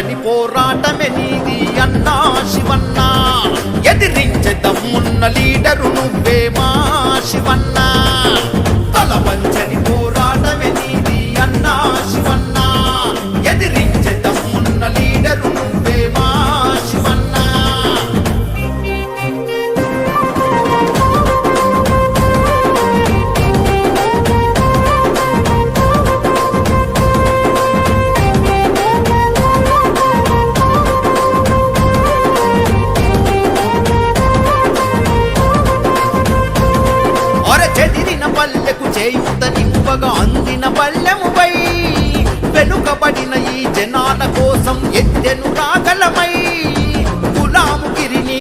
వంచని పోరాటమే నీది అన్నా శివన్న, ఎదిరించే దమ్మున్న లీడరు నువ్వే మా శివన్న. తల వంచని పోరాటమే నీది అన్నా శివన్న, ఎదిరించే దమ్మున్న లీడరు నువ్వే మా శివన్న. చెదిరిన పల్లెకు చేయుత నింపగా అందిన పల్లెముపై వెనుకబడిన ఈ జనాల కోసం ఎత్తెను రాగలమై